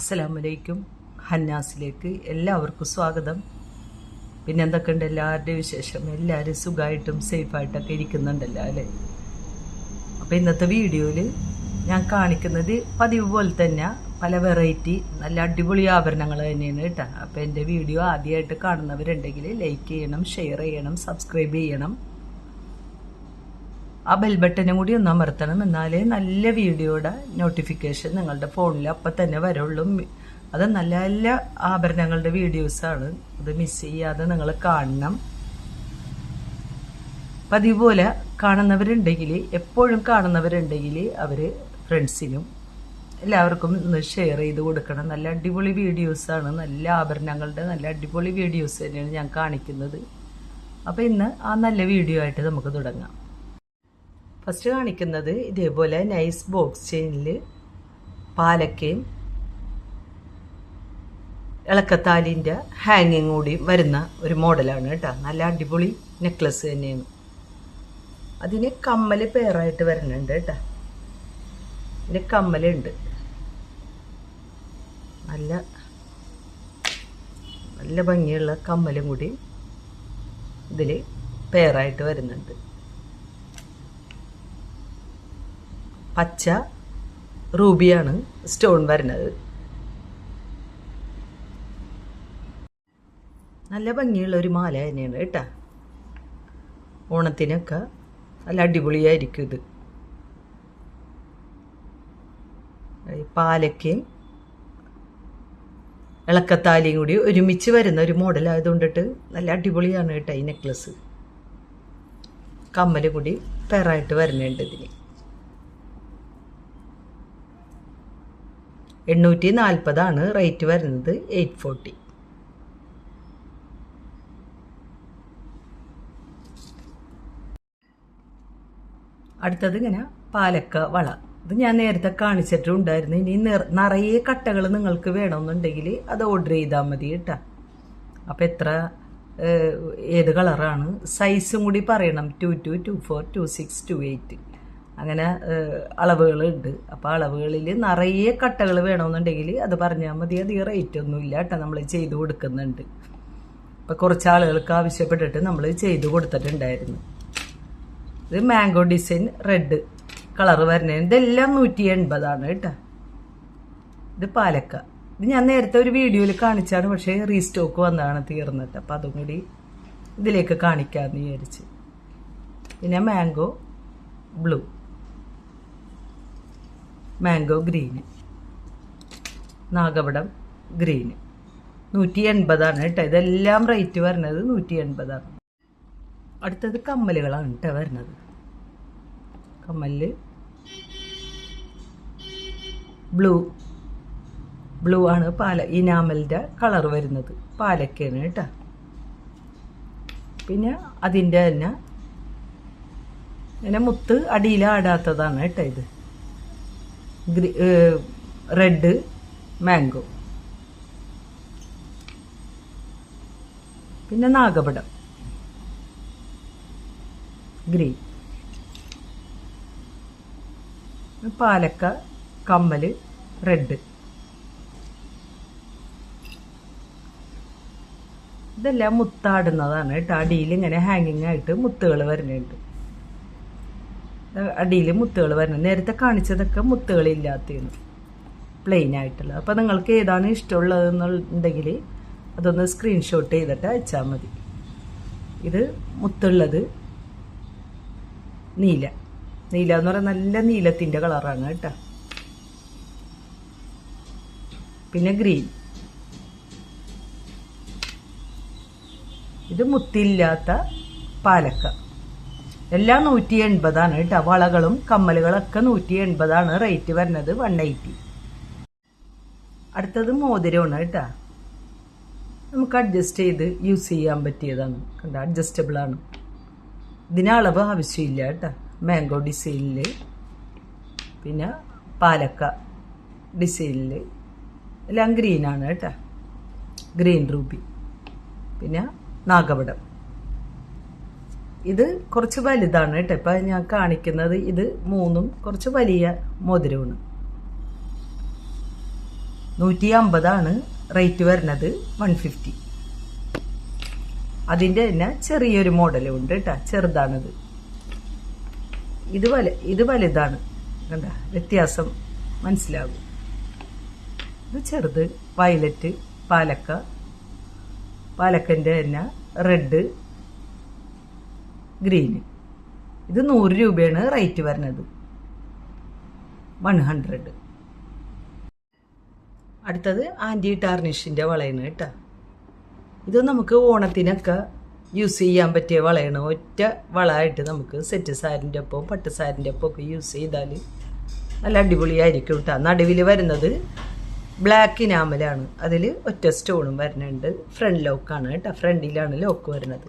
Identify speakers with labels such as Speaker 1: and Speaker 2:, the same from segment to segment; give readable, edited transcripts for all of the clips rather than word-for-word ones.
Speaker 1: അസ്സലാമലൈക്കും. ഹന്നാസിലേക്ക് എല്ലാവർക്കും സ്വാഗതം. പിന്നെ എന്തൊക്കെയുണ്ട് എല്ലാവരുടെയും വിശേഷം? എല്ലാവരും സുഖമായിട്ടും സേഫായിട്ടൊക്കെ ഇരിക്കുന്നുണ്ടല്ലോ അല്ലേ? അപ്പോൾ ഇന്നത്തെ വീഡിയോയിൽ ഞാൻ കാണിക്കുന്നത് പതിവ് പോലെ തന്നെ പല വെറൈറ്റി നല്ല അടിപൊളി ആഭരണങ്ങൾ തന്നെയാണ് കേട്ടോ. അപ്പോൾ എൻ്റെ വീഡിയോ ആദ്യമായിട്ട് കാണുന്നവരുണ്ടെങ്കിൽ ലൈക്ക് ചെയ്യണം, ഷെയർ ചെയ്യണം, സബ്സ്ക്രൈബ് ചെയ്യണം. ആ ബെൽ ബട്ടനും കൂടി ഒന്ന് അമർത്തണം, എന്നാലേ നല്ല വീഡിയോയുടെ നോട്ടിഫിക്കേഷൻ നിങ്ങളുടെ ഫോണിൽ അപ്പം തന്നെ വരുള്ളൂ. അത് നല്ല നല്ല ആഭരണങ്ങളുടെ വീഡിയോസാണ്, അത് മിസ് ചെയ്യാതെ നിങ്ങൾ കാണണം. പതിവ് പോലെ കാണുന്നവരുണ്ടെങ്കിൽ, എപ്പോഴും കാണുന്നവരുണ്ടെങ്കിൽ അവർ ഫ്രണ്ട്സിനും എല്ലാവർക്കും ഒന്ന് ഷെയർ ചെയ്ത് കൊടുക്കണം. നല്ല അടിപൊളി വീഡിയോസാണ്, നല്ല ആഭരണങ്ങളുടെ നല്ല അടിപൊളി വീഡിയോസ് തന്നെയാണ് ഞാൻ കാണിക്കുന്നത്. അപ്പോൾ ഇന്ന് ആ നല്ല വീഡിയോ ആയിട്ട് നമുക്ക് തുടങ്ങാം. ഫസ്റ്റ് കാണിക്കുന്നത് ഇതേപോലെ നൈസ് ബോക്സ് ചെയിനിൽ പാലക്കയും ഇളക്കത്താലിൻ്റെ ഹാങ്ങിങ് കൂടി വരുന്ന ഒരു മോഡലാണ് കേട്ടോ. നല്ല അടിപൊളി നെക്ലസ് തന്നെയാണ്. അതിന് കമ്മൽ പെയറായിട്ട് വരുന്നുണ്ട് കേട്ടോ. ഇതിന് കമ്മലുണ്ട്, നല്ല നല്ല ഭംഗിയുള്ള കമ്മലും കൂടി ഇതിൽ പെയറായിട്ട് വരുന്നുണ്ട്. പച്ച റൂബിയാണ് സ്റ്റോൺ വരുന്നത്. നല്ല ഭംഗിയുള്ള ഒരു മാല തന്നെയാണ് കേട്ടോ. ഓണത്തിനൊക്കെ നല്ല അടിപൊളിയായിരിക്കും ഇത്. പാലക്കയും ഇളക്കത്താലിയും കൂടി ഒരുമിച്ച് വരുന്ന ഒരു മോഡൽ ആയതുകൊണ്ടിട്ട് നല്ല അടിപൊളിയാണ് കേട്ടോ ഈ നെക്ലസ്. കമ്മൽ കൂടി പെയറായിട്ട് വരുന്നുണ്ട് ഇതിന്. 840 റേറ്റ് വരുന്നത്. 840. അടുത്തത് ഇങ്ങനെ പാലക്ക വള. ഇത് ഞാൻ നേരത്തെ കാണിച്ചിട്ടുണ്ടായിരുന്നു. ഇനി നിറയെ കട്ടകൾ നിങ്ങൾക്ക് വേണമെന്നുണ്ടെങ്കിൽ അത് ഓർഡർ ചെയ്താൽ മതി കേട്ടോ. അപ്പം എത്ര ഏത് കളറാണ് സൈസും കൂടി പറയണം. 22, 24, 26, 28 അങ്ങനെ അളവുകളുണ്ട്. അപ്പോൾ അളവുകളിൽ നിറയെ കട്ടകൾ വേണമെന്നുണ്ടെങ്കിൽ അത് പറഞ്ഞാൽ മതി. അധികം റേറ്റ് ഒന്നും ഇല്ല കേട്ടോ, നമ്മൾ ചെയ്ത് കൊടുക്കുന്നുണ്ട്. അപ്പോൾ കുറച്ച് ആളുകൾക്ക് ആവശ്യപ്പെട്ടിട്ട് നമ്മൾ ചെയ്ത് കൊടുത്തിട്ടുണ്ടായിരുന്നു. ഇത് മാംഗോ ഡിസൈൻ റെഡ് കളർ വരുന്നത്. ഇതെല്ലാം 180 കേട്ടോ. ഇത് പാലക്ക. ഇത് ഞാൻ നേരത്തെ ഒരു വീഡിയോയിൽ കാണിച്ചാണ്, പക്ഷേ റീസ്റ്റോക്ക് വന്നതാണ്, തീർന്നിട്ട്. അപ്പോൾ അതും കൂടി ഇതിലേക്ക് കാണിക്കാമെന്ന് വിചാരിച്ച്. പിന്നെ മാംഗോ ബ്ലൂ, മാംഗോ ഗ്രീന്, നാഗപടം ഗ്രീന് 180 കേട്ടോ. ഇതെല്ലാം റേറ്റ് വരുന്നത് 180. അടുത്തത് കമ്മലുകളാണ് കേട്ടോ വരുന്നത്. കമ്മല് ബ്ലൂ ആണ് ഇനാമലിൻ്റെ കളർ വരുന്നത്. പാലക്കയാണ് കേട്ടോ. പിന്നെ അതിൻ്റെ തന്നെ ഇങ്ങനെ മുത്ത് അടിയിലാടാത്തതാണ് കേട്ടോ ഇത്. Red mango. പിന്നെ നാഗപടം ഗ്രീൻ. പാലക്ക കമ്മല് റെഡ്. ഇതെല്ലാം മുത്താടുന്നതാണ് കേട്ടോ. അടിയിൽ ഇങ്ങനെ ഹാങ്ങിങ് ആയിട്ട് മുത്തുകൾ വരുന്നുണ്ട്. അടിയിൽ മുത്തുകൾ വരുന്നത്. നേരത്തെ കാണിച്ചതൊക്കെ മുത്തുകളില്ലാത്തതാണ്, പ്ലെയിൻ ആയിട്ടുള്ള. അപ്പോൾ നിങ്ങൾക്ക് ഏതാണ് ഇഷ്ടമുള്ളതെന്നുണ്ടെങ്കിൽ അതൊന്ന് സ്ക്രീൻഷോട്ട് ചെയ്തിട്ട് അയച്ചാൽ മതി. ഇത് മുത്തുള്ളത് നീല എന്ന് പറഞ്ഞാൽ നല്ല നീലത്തിൻ്റെ കളറാണ് കേട്ടോ. പിന്നെ ഗ്രീൻ. ഇത് മുത്തില്ലാത്ത പാലക്ക. എല്ലാം 180 കേട്ടോ. വളകളും കമ്മലുകളൊക്കെ 180 റേറ്റ് വരുന്നത്. 180. അടുത്തത് മോതിരമാണ് കേട്ടോ. നമുക്ക് അഡ്ജസ്റ്റ് ചെയ്ത് യൂസ് ചെയ്യാൻ പറ്റിയതാണ്. കണ്ടോ, അഡ്ജസ്റ്റബിൾ ആണ്. ഇതിന് അളവ് ആവശ്യമില്ല കേട്ടോ. മാംഗോ ഡിസൈനിൽ, പിന്നെ പാലക്ക ഡിസൈനിൽ എല്ലാം ഗ്രീനാണ് കേട്ടോ. Green Ruby. പിന്നെ നാഗപടം. ഇത് കുറച്ച് വലുതാണ് കേട്ടോ. ഇപ്പം ഞാൻ കാണിക്കുന്നത് ഇത് മൂന്നും കുറച്ച് വലിയ മോതിരമാണ്. 150 റേറ്റ് വരുന്നത്. 150. അതിൻ്റെ തന്നെ ചെറിയൊരു മോഡലും ഉണ്ട് കേട്ടോ, ചെറുതാണിത്. ഇത് വലുതാണ്, കണ്ട വ്യത്യാസം മനസ്സിലാകും. ഇത് ചെറുത് വയലറ്റ്, പാലക്കൻ്റെ തന്നെ റെഡ്, ഗ്രീന്. ഇത് 100 രൂപയാണ് റേറ്റ് വരുന്നത്. 100. അടുത്തത് ആൻറ്റി ടാർണിഷിൻ്റെ വളയാണ് കേട്ടോ. ഇത് നമുക്ക് ഓണത്തിനൊക്കെ യൂസ് ചെയ്യാൻ പറ്റിയ വളയാണ്. ഒറ്റ വളമായിട്ട് നമുക്ക് സെറ്റ് സാരിൻ്റെ ഒപ്പം പട്ട് സാരിൻ്റെ ഒപ്പം ഒക്കെ യൂസ് ചെയ്താൽ നല്ല അടിപൊളിയായിരിക്കും കേട്ടോ. നടുവിൽ വരുന്നത് ബ്ലാക്ക് ഇനാമലാണ്, അതിൽ ഒറ്റ സ്റ്റോണും വരുന്നുണ്ട്. ഫ്രണ്ട് ലോക്കാണ് കേട്ടോ, ഫ്രണ്ടിലാണ് ലോക്ക് വരുന്നത്.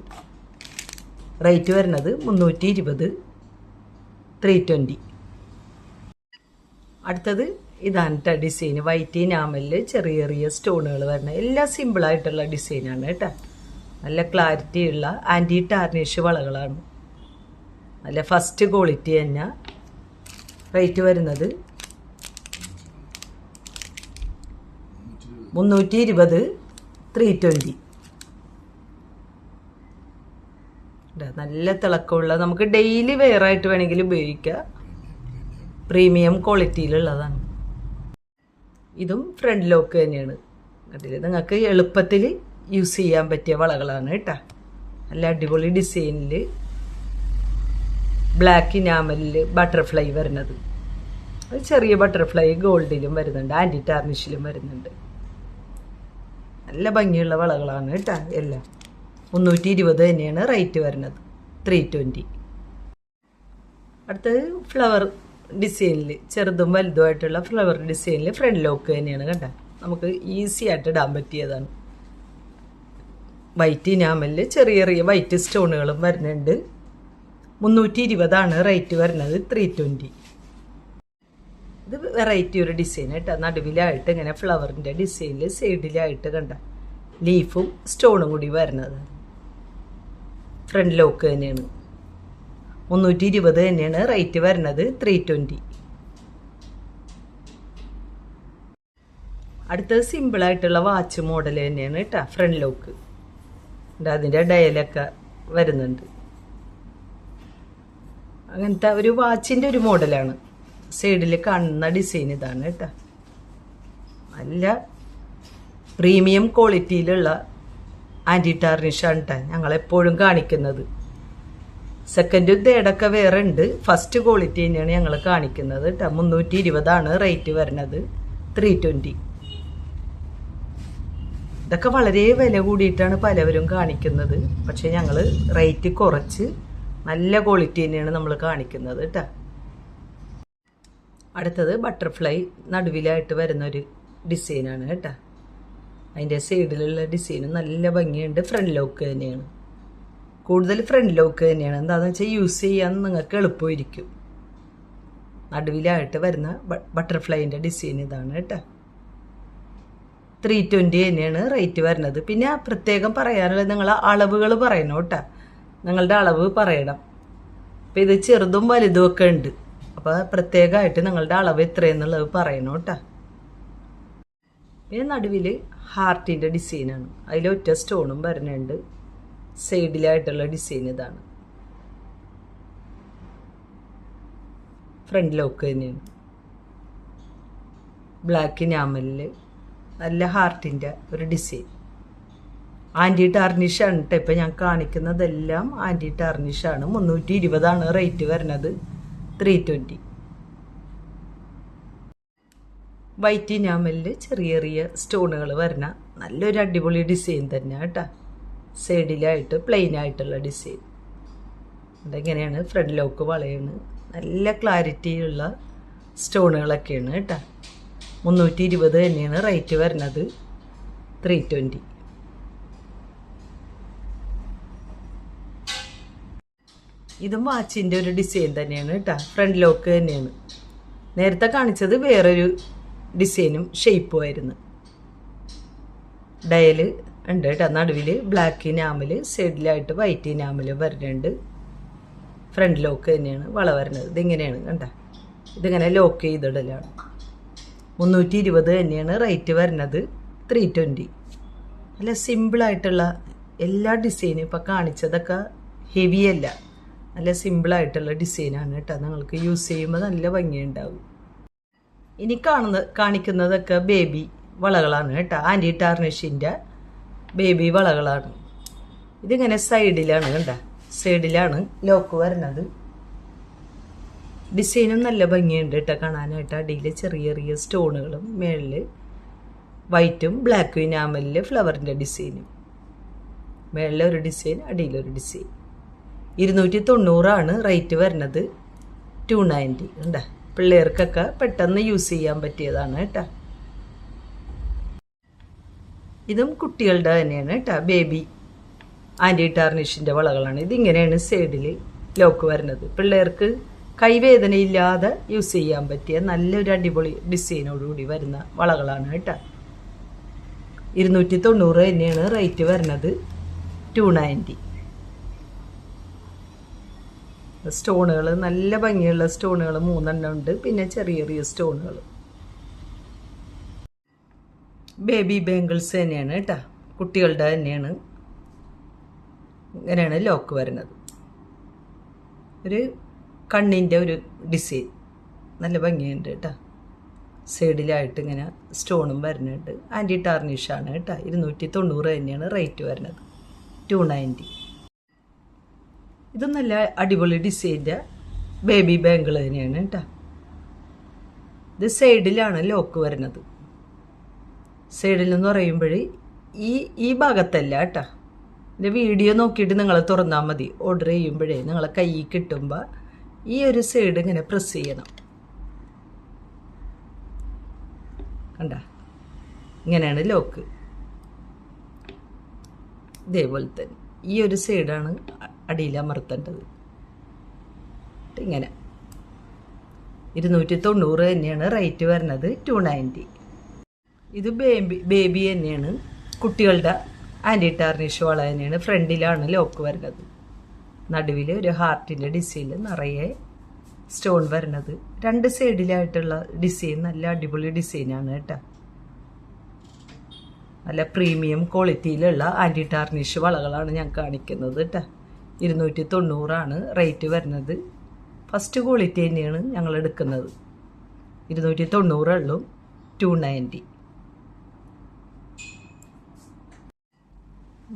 Speaker 1: റേറ്റ് വരുന്നത് 320, 320. അടുത്തത് ഇതാണ് കേട്ടോ ഡിസൈൻ. വൈറ്റ് ഇനാമലിൽ ചെറിയ ചെറിയ സ്റ്റോണുകൾ വരുന്നത്. എല്ലാം സിമ്പിളായിട്ടുള്ള ഡിസൈനാണ് കേട്ടോ. നല്ല ക്ലാരിറ്റി ഉള്ള ആൻറ്റി ടാർണിഷ് വളകളാണ്. നല്ല ഫസ്റ്റ് ക്വാളിറ്റി തന്നെ. റേറ്റ് വരുന്നത് 320, 320. നല്ല തിളക്കമുള്ള, നമുക്ക് ഡെയിലി വെയർ ആയിട്ട് വേണമെങ്കിൽ ഉപയോഗിക്കാം. പ്രീമിയം ക്വാളിറ്റിയിലുള്ളതാണ്. ഇതും ഫ്രണ്ട് ലോക്ക് തന്നെയാണ്. കണ്ടില്ലേ, നിങ്ങൾക്ക് എളുപ്പത്തിൽ യൂസ് ചെയ്യാൻ പറ്റിയ വളകളാണ് കേട്ടോ. നല്ല അടിപൊളി ഡിസൈനിൽ ബ്ലാക്ക് ഇനാമലിൽ ബട്ടർഫ്ലൈ വരുന്നത്. അത് ചെറിയ ബട്ടർഫ്ലൈ ഗോൾഡിലും വരുന്നുണ്ട്, ആൻറ്റി ടാർണിഷിലും വരുന്നുണ്ട്. നല്ല ഭംഗിയുള്ള വളകളാണ് കേട്ടോ എല്ലാം. 320 തന്നെയാണ് റേറ്റ് വരുന്നത്. 320. അടുത്തത് ഫ്ലവർ ഡിസൈനിൽ ചെറുതും വലുതുമായിട്ടുള്ള ഫ്ലവർ ഡിസൈനിൽ ഫ്രണ്ട് ലോക്ക് തന്നെയാണ് കേട്ടോ. നമുക്ക് ഈസി ആയിട്ട് ഇടാൻ പറ്റിയതാണ്. വൈറ്റ് ഇനാമലിൽ ചെറിയ ചെറിയ വൈറ്റ് സ്റ്റോണുകളും വരുന്നുണ്ട്. 320 റേറ്റ് വരുന്നത്. 320. ഇത് വെറൈറ്റി ഒരു ഡിസൈൻ കേട്ടോ. നടുവിലായിട്ട് ഇങ്ങനെ ഫ്ലവറിൻ്റെ ഡിസൈനിൽ സൈഡിലായിട്ട് കണ്ട ലീഫും സ്റ്റോണും കൂടി വരുന്നത്. ഫ്രണ്ട് ലോക്ക് തന്നെയാണ്. 320 തന്നെയാണ് റേറ്റ് വരുന്നത്. 320. അടുത്തത് സിമ്പിളായിട്ടുള്ള വാച്ച് മോഡൽ തന്നെയാണ് കേട്ടോ. ഫ്രണ്ട് ലോക്ക് അതിൻ്റെ ഡയലൊക്കെ വരുന്നുണ്ട്. അങ്ങനത്തെ ഒരു വാച്ചിൻ്റെ ഒരു മോഡലാണ്. സൈഡിൽ കാണുന്ന ഡിസൈൻ ഇതാണ് കേട്ടോ. നല്ല പ്രീമിയം ക്വാളിറ്റിയിലുള്ള ആൻറ്റി ടാർണിഷാണ് കേട്ടോ ഞങ്ങളെപ്പോഴും കാണിക്കുന്നത്. സെക്കൻഡും തേർഡൊക്കെ വേറെ ഉണ്ട്. ഫസ്റ്റ് ക്വാളിറ്റി തന്നെയാണ് ഞങ്ങൾ കാണിക്കുന്നത് കേട്ടോ. 320 റേറ്റ് വരുന്നത്. 320. ഇതൊക്കെ വളരെ വില കൂടിയിട്ടാണ് പലവരും കാണിക്കുന്നത്. പക്ഷേ ഞങ്ങൾ റേറ്റ് കുറച്ച് നല്ല ക്വാളിറ്റി തന്നെയാണ് നമ്മൾ കാണിക്കുന്നത് കേട്ടോ. അടുത്തത് ബട്ടർഫ്ലൈ നടുവിലായിട്ട് വരുന്നൊരു ഡിസൈനാണ് കേട്ടോ. അതിൻ്റെ സൈഡിലുള്ള ഡിസൈനും നല്ല ഭംഗിയുണ്ട്. ഫ്രണ്ട് ലോക്ക് തന്നെയാണ്. കൂടുതൽ ഫ്രണ്ട് ലോക്ക് തന്നെയാണ്. എന്താണെന്ന് വെച്ചാൽ യൂസ് ചെയ്യാൻ നിങ്ങൾക്ക് എളുപ്പമായിരിക്കും. നടുവിലായിട്ട് വരുന്ന ബട്ടർഫ്ലൈൻ്റെ ഡിസൈൻ ഇതാണ് കേട്ടോ. 320 തന്നെയാണ് റേറ്റ് വരുന്നത്. പിന്നെ പ്രത്യേകം പറയാനുള്ളത്, നിങ്ങൾ അളവുകൾ പറയണം കേട്ടോ. നിങ്ങളുടെ അളവ് പറയണം. അപ്പം ഇത് ചെറുതും വലുതും ഒക്കെ ഉണ്ട്. അപ്പോൾ പ്രത്യേകമായിട്ട് നിങ്ങളുടെ അളവ് എത്രയെന്നുള്ളത് പറയണം കേട്ടോ. പിന്നെ നടുവിൽ ഹാർട്ടിൻ്റെ ഡിസൈനാണ്. അതിൽ ഒറ്റ സ്റ്റോണും വരുന്നുണ്ട്. സൈഡിലായിട്ടുള്ള ഡിസൈൻ ഇതാണ്. ഫ്രണ്ട് ലോക്ക് തന്നെയാണ്. ബ്ലാക്ക് ഇനാമലിൽ നല്ല ഹാർട്ടിൻ്റെ ഒരു ഡിസൈൻ. ആൻറ്റി ടാർണിഷാണ് കേട്ടോ. ഇപ്പം ഞാൻ കാണിക്കുന്നതെല്ലാം ആൻറ്റി ടാർണിഷാണ്. 320 റേറ്റ് വരുന്നത്. 320. വൈറ്റ് ഇനാമലിൽ ചെറിയ ചെറിയ സ്റ്റോണുകൾ വരുന്ന നല്ലൊരു അടിപൊളി ഡിസൈൻ തന്നെ കേട്ടോ. സൈഡിലായിട്ട് പ്ലെയിൻ ആയിട്ടുള്ള ഡിസൈൻ. അതെങ്ങനെയാണ് ഫ്രണ്ട് ലോക്ക് വളയാണ്. നല്ല ക്ലാരിറ്റിയുള്ള സ്റ്റോണുകളൊക്കെയാണ് കേട്ടോ. 320 തന്നെയാണ് റേറ്റ് വരുന്നത്. 320. ഇതും വാച്ചിൻ്റെ ഒരു ഡിസൈൻ തന്നെയാണ് കേട്ടോ. ഫ്രണ്ട് ലോക്ക് തന്നെയാണ്. നേരത്തെ കാണിച്ചത് വേറൊരു ഡിസൈനും ഷേപ്പും ആയിരുന്നു. ഡയൽ ഉണ്ട് കേട്ടോ. നടുവിൽ ബ്ലാക്ക് ഇനാമൽ, സൈഡിലായിട്ട് വൈറ്റ് ഇനാമൽ വരുന്നുണ്ട്. ഫ്രണ്ട് ലോക്ക് തന്നെയാണ് വള വരുന്നത്. ഇതിങ്ങനെയാണ് കണ്ട. ഇതിങ്ങനെ ലോക്ക് ചെയ്തിടലാണ്. 320 തന്നെയാണ് റേറ്റ് വരുന്നത്. 320. നല്ല സിമ്പിളായിട്ടുള്ള എല്ലാ ഡിസൈനും ഇപ്പം കാണിച്ചതൊക്കെ ഹെവിയല്ല, നല്ല സിമ്പിളായിട്ടുള്ള ഡിസൈനാണ് കേട്ടോ. നിങ്ങൾക്ക് യൂസ് ചെയ്യുമ്പോൾ നല്ല ഭംഗിയുണ്ടാവും. ഇനി കാണിക്കുന്നതൊക്കെ ബേബി വളകളാണ് കേട്ടോ. ആൻറ്റി ടാർണിഷിൻ്റെ ബേബി വളകളാണ്. ഇതിങ്ങനെ സൈഡിലാണ് കണ്ട, സൈഡിലാണ് ലോക്ക് വരുന്നത്. ഡിസൈനും നല്ല ഭംഗിയുണ്ട് കേട്ടോ കാണാനായിട്ട്. അടിയിൽ ചെറിയ ചെറിയ സ്റ്റോണുകളും മേളിൽ വൈറ്റും ബ്ലാക്കും ഇനാമലിൽ ഫ്ലവറിൻ്റെ ഡിസൈനും. മേളിലൊരു ഡിസൈൻ, അടിയിലൊരു ഡിസൈൻ. 290 റേറ്റ് വരുന്നത്. 290 കണ്ട. പിള്ളേർക്കൊക്കെ പെട്ടെന്ന് യൂസ് ചെയ്യാൻ പറ്റിയതാണ് കേട്ടോ. ഇതും കുട്ടികളുടെ തന്നെയാണ് കേട്ടോ. Baby anti ടാർണിഷിൻ്റെ വളകളാണ്. ഇതിങ്ങനെയാണ് സൈഡിൽ ലോക്ക് വരുന്നത്. പിള്ളേർക്ക് കൈവേദനയില്ലാതെ യൂസ് ചെയ്യാൻ പറ്റിയ നല്ലൊരു അടിപൊളി ഡിസൈനോടുകൂടി വരുന്ന വളകളാണ് കേട്ടോ. 290 തന്നെയാണ് റേറ്റ് വരുന്നത്. 290. സ്റ്റോണുകൾ നല്ല ഭംഗിയുള്ള സ്റ്റോണുകൾ 3 ഉണ്ട്. പിന്നെ ചെറിയ ചെറിയ സ്റ്റോണുകൾ. ബേബി ബാംഗിൾസ് തന്നെയാണ് കേട്ടോ, കുട്ടികളുടെ തന്നെയാണ്. ഇങ്ങനെയാണ് ലോക്ക് വരുന്നത്. ഒരു കണ്ണിൻ്റെ ഒരു ഡിസൈൻ നല്ല ഭംഗിയുണ്ട് കേട്ടോ. സൈഡിലായിട്ട് ഇങ്ങനെ സ്റ്റോണും വരുന്നുണ്ട്. ആൻറ്റി ടാർണിഷാണ് കേട്ടോ. 290 തന്നെയാണ് റേറ്റ് വരുന്നത്. 290. ഇത് നല്ല അടിപൊളി ഡിസൈൻ്റെ ബേബി ബാംഗിൾ തന്നെയാണ് കേട്ടോ. ഇത് സൈഡിലാണ് ലോക്ക് വരുന്നത്. സൈഡിൽ എന്ന് പറയുമ്പോൾ ഈ ഭാഗത്തല്ല കേട്ടോ. ഇതിൻ്റെ വീഡിയോ നോക്കിയിട്ട് നിങ്ങൾ തുറന്നാൽ മതി. ഓർഡർ ചെയ്യുമ്പോഴേ നിങ്ങളെ കയ്യിൽ കിട്ടുമ്പോൾ ഈ ഒരു സൈഡ് ഇങ്ങനെ പ്രസ് ചെയ്യണം. കണ്ട, ഇങ്ങനെയാണ് ലോക്ക്. ഇതേപോലെ തന്നെ ഈ ഒരു സൈഡാണ് അടിയിൽ അമർത്തേണ്ടത്. ഇങ്ങനെ 290 തന്നെയാണ് റേറ്റ് വരുന്നത്. 290. ഇത് ബേബി തന്നെയാണ്, കുട്ടികളുടെ ആൻറ്റി ടാർണിഷ് വള തന്നെയാണ്. ഫ്രണ്ടിലാണ് ലോക്ക് വരുന്നത്. നടുവിൽ ഒരു ഹാർട്ടിൻ്റെ ഡിസൈനിൽ നിറയെ സ്റ്റോൺ വരുന്നത്. 2 സൈഡിലായിട്ടുള്ള ഡിസൈൻ നല്ല അടിപൊളി ഡിസൈനാണ് കേട്ടോ. നല്ല പ്രീമിയം ക്വാളിറ്റിയിലുള്ള ആൻറ്റി ടാർണിഷ് വളകളാണ് ഞാൻ കാണിക്കുന്നത് കേട്ടോ. 290 റേറ്റ് വരുന്നത്. ഫസ്റ്റ് ക്വാളിറ്റി തന്നെയാണ് ഞങ്ങൾ എടുക്കുന്നത്. 290 ഉള്ളൂ. 290.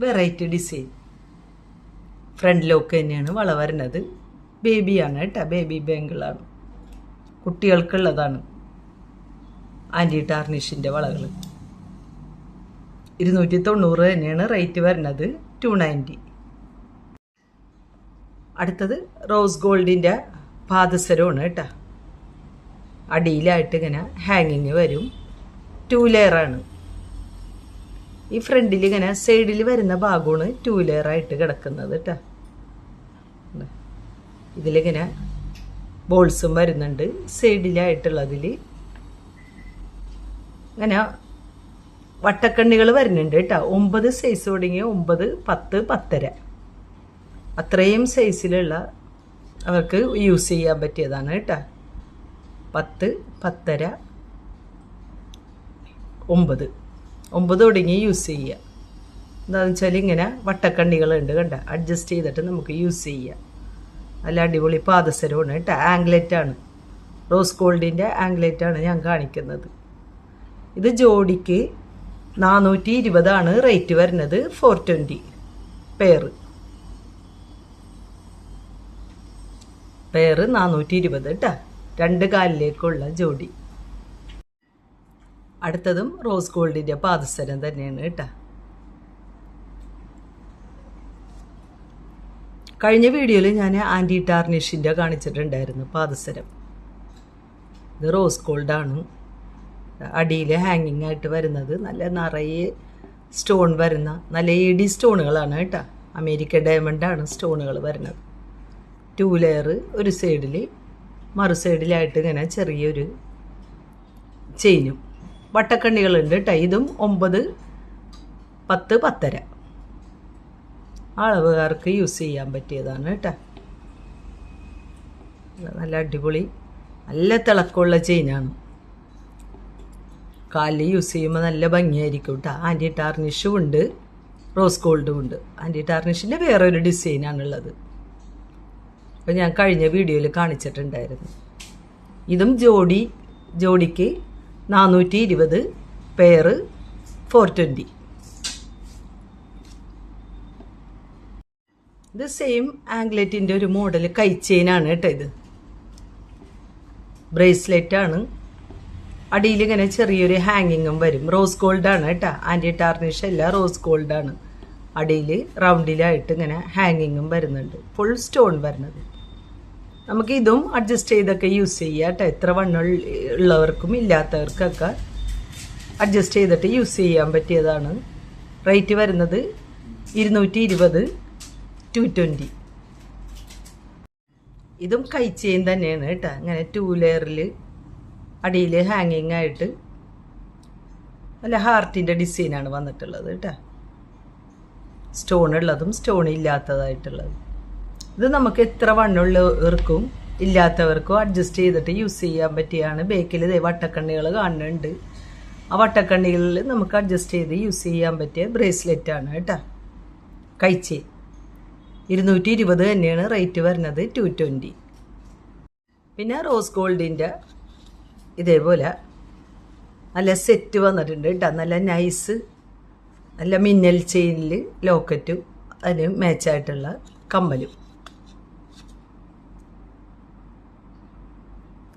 Speaker 1: വെറൈറ്റി ഡിസൈൻ ഫ്രണ്ട് ലോക്ക് തന്നെയാണ് വള വരുന്നത്. ബേബിയാണ് കേട്ടോ, ബേബി ബാംഗിളാണ്, കുട്ടികൾക്കുള്ളതാണ് ആൻറ്റി ടാർണിഷിൻ്റെ വളകൾ. 290 തന്നെയാണ് റേറ്റ് വരുന്നത്. 290. അടുത്തത് റോസ് ഗോൾഡിൻ്റെ പാദസരമാണ് കേട്ടോ. അടിയിലായിട്ട് ഇങ്ങനെ ഹാങ്ങിങ് വരും. 2 ലെയറാണ്. ഈ ഫ്രണ്ടിൽ ഇങ്ങനെ സൈഡിൽ വരുന്ന ഭാഗമാണ് 2 ലെയറായിട്ട് കിടക്കുന്നത് കേട്ടോ. ഇതിലിങ്ങനെ ബോൾസും വരുന്നുണ്ട്. സൈഡിലായിട്ടുള്ളതിൽ ഇങ്ങനെ വട്ടക്കണ്ണികൾ വരുന്നുണ്ട് കേട്ടോ. 9 സൈസ് തുടങ്ങിയ 9, 10, 10.5 അത്രയും സൈസിലുള്ള അവർക്ക് യൂസ് ചെയ്യാൻ പറ്റിയതാണ് കേട്ടോ. 10, 10.5, 9 തുടങ്ങി യൂസ് ചെയ്യുക. എന്താണെന്ന് വെച്ചാൽ ഇങ്ങനെ വട്ടക്കണ്ണികളുണ്ട് കണ്ട, അഡ്ജസ്റ്റ് ചെയ്തിട്ട് നമുക്ക് യൂസ് ചെയ്യാം. നല്ല അടിപൊളി പാദസരമാണ് കേട്ടോ. ആംഗ്ലെറ്റാണ്, റോസ് ഗോൾഡിൻ്റെ ആംഗ്ലെറ്റാണ് ഞാൻ കാണിക്കുന്നത്. ഇത് ജോഡിക്ക് 420 റേറ്റ് വരുന്നത്. 420 പെയർ 420 കേട്ടോ. 2 കാലിലേക്കുള്ള ജോഡി. അടുത്തതും റോസ് ഗോൾഡിൻ്റെ പാദസരം തന്നെയാണ് കേട്ടോ. കഴിഞ്ഞ വീഡിയോയിൽ ഞാൻ ആൻറ്റി ടാർണിഷിൻ്റെ കാണിച്ചിട്ടുണ്ടായിരുന്നു പാദസരം. ഇത് റോസ് ഗോൾഡാണ്. അടിയിൽ ഹാങ്ങിങ് ആയിട്ട് വരുന്നത് നല്ല നിറയെ സ്റ്റോൺ വരുന്ന നല്ല എഡി സ്റ്റോണുകളാണ് കേട്ടോ. അമേരിക്ക ഡയമണ്ടാണ് സ്റ്റോണുകൾ വരുന്നത്. 2 ലെയർ ഒരു സൈഡിൽ, മറു സൈഡിലായിട്ട് ഇങ്ങനെ ചെറിയൊരു ചെയിനും വട്ടക്കണ്ണികളുണ്ട് കേട്ടോ. ഇതും 9, 10, 10.5 അളവുകാർക്ക് യൂസ് ചെയ്യാൻ പറ്റിയതാണ് കേട്ടോ. നല്ല അടിപൊളി നല്ല തിളക്കമുള്ള ചെയിനാണ്. കാലിൽ യൂസ് ചെയ്യുമ്പോൾ നല്ല ഭംഗിയായിരിക്കും കേട്ടോ. ആൻറ്റി ടാർണിഷും ഉണ്ട്, റോസ് ഗോൾഡും ഉണ്ട്. ആൻറ്റി ടാർണിഷിൻ്റെ വേറൊരു ഡിസൈനാണുള്ളത്. അപ്പോൾ ഞാൻ കഴിഞ്ഞ വീഡിയോയിൽ കാണിച്ചിട്ടുണ്ടായിരുന്നു. ഇതും ജോഡിക്ക് 420, പെയറ് 420. ഇത് സെയിം ആംഗ്ലെറ്റിൻ്റെ ഒരു മോഡൽ കൈ ചെയിനാണ് കേട്ടോ. ഇത് ബ്രേസ്ലെറ്റാണ്. അടിയിൽ ഇങ്ങനെ ചെറിയൊരു ഹാങ്ങിങ്ങും വരും. റോസ് ഗോൾഡാണ് കേട്ടോ. ആൻറ്റി ടാർണിഷ് അല്ല, റോസ് ഗോൾഡാണ്. അടിയിൽ റൗണ്ടിലായിട്ട് ഇങ്ങനെ ഹാങ്ങിങ്ങും വരുന്നുണ്ട്. ഫുൾ സ്റ്റോൺ വരുന്നത്. നമുക്ക് ഇതും അഡ്ജസ്റ്റ് ചെയ്തൊക്കെ യൂസ് ചെയ്യാം കേട്ടോ. എത്ര വണ്ണം ഉള്ളവർക്കും ഇല്ലാത്തവർക്കൊക്കെ അഡ്ജസ്റ്റ് ചെയ്തിട്ട് യൂസ് ചെയ്യാൻ പറ്റിയതാണ്. റേറ്റ് വരുന്നത് 220, 220. ഇതും കൈ ചെയിൻ തന്നെയാണ് കേട്ടോ. ഇങ്ങനെ 2 ലെയറിൽ അടിയിൽ ഹാങ്ങിങ് ആയിട്ട് നല്ല ഹാർട്ടിൻ്റെ ഡിസൈനാണ് വന്നിട്ടുള്ളത് കേട്ടോ. സ്റ്റോൺ ഉള്ളതും സ്റ്റോൺ ഇല്ലാത്തതായിട്ടുള്ളത്. ഇത് നമുക്ക് എത്ര വണ്ണമുള്ളവർക്കും ഇല്ലാത്തവർക്കും അഡ്ജസ്റ്റ് ചെയ്തിട്ട് യൂസ് ചെയ്യാൻ പറ്റിയാണ്. ബേക്കിൽ വട്ടക്കണ്ണികൾ കാണുന്നുണ്ട്. ആ വട്ടക്കണ്ണികളിൽ നമുക്ക് അഡ്ജസ്റ്റ് ചെയ്ത് യൂസ് ചെയ്യാൻ പറ്റിയ ബ്രേസ്ലെറ്റാണ് കേട്ടോ. കൈ ചെയിൻ 220 തന്നെയാണ് റേറ്റ് വരുന്നത്, 220. പിന്നെ റോസ് ഗോൾഡിൻ്റെ ഇതേപോലെ നല്ല സെറ്റ് വന്നിട്ടുണ്ട് കേട്ടോ. നല്ല നൈസ്, നല്ല മിന്നൽ ചെയിനിൽ ലോക്കറ്റും അതിന് മാച്ചായിട്ടുള്ള കമ്മലും.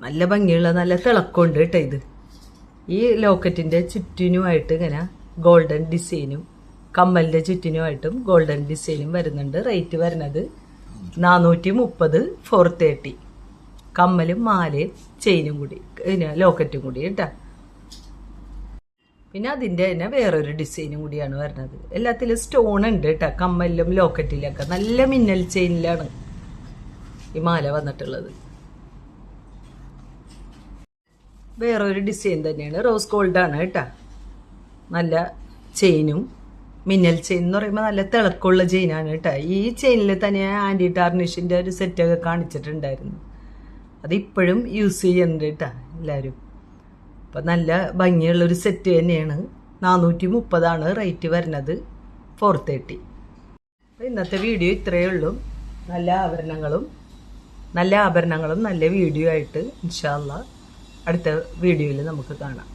Speaker 1: നല്ല ഭംഗിയുള്ള നല്ല തിളക്കമുണ്ട് കേട്ടോ. ഇത് ഈ ലോക്കറ്റിൻ്റെ ചുറ്റിനുമായിട്ട് ഇങ്ങനെ ഗോൾഡൻ ഡിസൈനും കമ്മലിൻ്റെ ചുറ്റിനുമായിട്ടും ഗോൾഡൻ ഡിസൈനും വരുന്നുണ്ട്. റേറ്റ് വരുന്നത് 430, 430. കമ്മലും മാലയും ചെയിനും കൂടി, പിന്നെ ലോക്കറ്റും കൂടി കേട്ടോ. പിന്നെ അതിൻ്റെ തന്നെ വേറൊരു ഡിസൈനും കൂടിയാണ് വരുന്നത്. എല്ലാത്തിലും സ്റ്റോൺ ഉണ്ട് കേട്ടോ. കമ്മലിലും ലോക്കറ്റിലൊക്കെ നല്ല മിന്നൽ ചെയിനിലാണ് ഈ മാല വന്നിട്ടുള്ളത്. വേറൊരു ഡിസൈൻ തന്നെയാണ്, റോസ് ഗോൾഡാണ് കേട്ടോ. നല്ല ചെയിനും മിന്നൽ ചെയിൻ എന്ന് പറയുമ്പോൾ നല്ല തിളക്കമുള്ള ചെയിനാണ് കേട്ടോ. ഈ ചെയിനിൽ തന്നെ ആൻറ്റി ടാർണിഷിൻ്റെ ഒരു സെറ്റൊക്കെ കാണിച്ചിട്ടുണ്ടായിരുന്നു. അതിപ്പോഴും യൂസ് ചെയ്യുന്നുണ്ട് കേട്ടോ എല്ലാവരും. അപ്പം നല്ല ഭംഗിയുള്ളൊരു സെറ്റ് തന്നെയാണ്. 430 റേറ്റ് വരുന്നത്, 430. അപ്പോൾ ഇന്നത്തെ വീഡിയോ ഇത്രയേ ഉള്ളൂ. നല്ല ആഭരണങ്ങളും നല്ല വീഡിയോ ആയിട്ട് ഇൻഷാ അല്ലാഹ് അടുത്ത വീഡിയോയിൽ നമുക്ക് കാണാം.